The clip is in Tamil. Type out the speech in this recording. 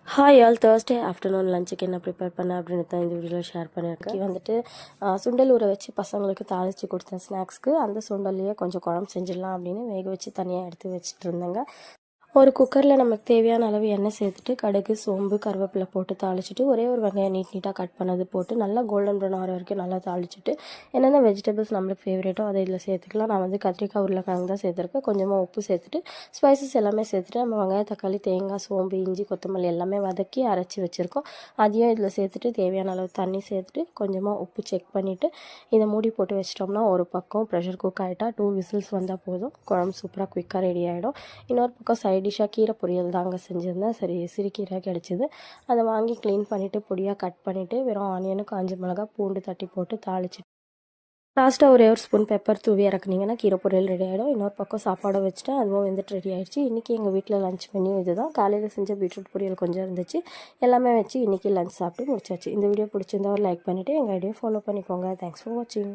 ஹாய் ஆல் தேர்ஸ்டே ஆஃப்டர்நூன் லஞ்சுக்கு என்ன ப்ரிப்பேர் பண்ணேன் அப்படின்னு தான் இந்த வீடியோவில் ஷேர் பண்ணியிருக்கேன். வந்துட்டு சுண்டல் ஊற வச்சு பசங்களுக்கு தாளித்து கொடுத்தேன் ஸ்நாக்ஸ்க்கு. அந்த சுண்டல்லையே கொஞ்சம் குழம்பு செஞ்சிடலாம் அப்படின்னு வேக வச்சு தனியாக எடுத்து வச்சுட்டு இருந்தேங்க. ஒரு குக்கரில் நமக்கு தேவையான அளவு எண்ணெய் சேர்த்துட்டு கடுகு சோம்பு கருவேப்பிலை போட்டு தாளிச்சிட்டு ஒரே ஒரு வெங்காயம் நீட்டாக கட் பண்ணது போட்டு நல்லா கோல்டன் ப்ரௌன் ஆகிற வரைக்கும் நல்லா தாளிச்சிட்டு என்னென்ன வெஜிடபிள்ஸ் நம்மளுக்கு ஃபேவரேட்டோ அதை இதில் சேர்த்துக்கலாம். நான் வந்து கத்திரிக்காய் உருளைக்கிழங்கு தான் சேர்த்துருக்கேன். கொஞ்சமாக உப்பு சேர்த்துட்டு ஸ்பைசஸ் எல்லாமே சேர்த்துட்டு நம்ம வெங்காயம் தக்காளி தேங்காய் சோம்பு இஞ்சி கொத்தமல்லி எல்லாமே வதக்கி அரைச்சி வச்சுருக்கோம். அதையும் இதில் சேர்த்துட்டு தேவையான அளவு தண்ணி சேர்த்துட்டு கொஞ்சமாக உப்பு செக் பண்ணிவிட்டு இதை மூடி போட்டு வச்சிட்டோம்னா ஒரு பக்கம் ப்ரெஷர் குக் ஆகிட்டா 2 விசில்ஸ் வந்தால் போதும். குழம்பு சூப்பராக குயிக்காக ரெடி ஆகிடும். இன்னொரு பக்கம் டிஷ்ஷாக கீரை பொரியல் தாங்க செஞ்சுருந்தேன். சரி சிறுகீரை கிடச்சிது. அதை வாங்கி க்ளீன் பண்ணிவிட்டு பொடியாக கட் பண்ணிவிட்டு வெறும் ஆனியனு காஞ்ச மிளகா பூண்டு தட்டி போட்டு தாளிச்சிட்டு லாஸ்ட்டாக ஒரே ஒரு ஸ்பூன் பெப்பர் தூவி இறக்குனீங்கன்னா கீரை பொரியல் ரெடி ஆகிடும். இன்னொரு பக்கம் சாப்பாடை வச்சுட்டு அதுவும் வந்துட்டு ரெடி ஆகிடுச்சு. இன்றைக்கி எங்கள் வீட்டில் லஞ்ச் மெனு இது தான். காலையில் செஞ்ச பீட்ரூட் பொரியல் கொஞ்சம் இருந்துச்சு. எல்லாமே வச்சு இன்றைக்கி லஞ்ச் சாப்பிட்டு முடிச்சாச்சு. இந்த வீடியோ பிடிச்சிருந்தா ஒரு லைக் பண்ணிவிட்டு எங்கள் ஐடியா ஃபாலோ பண்ணிக்கோங்க. தேங்க்ஸ் ஃபார் வாட்சிங்.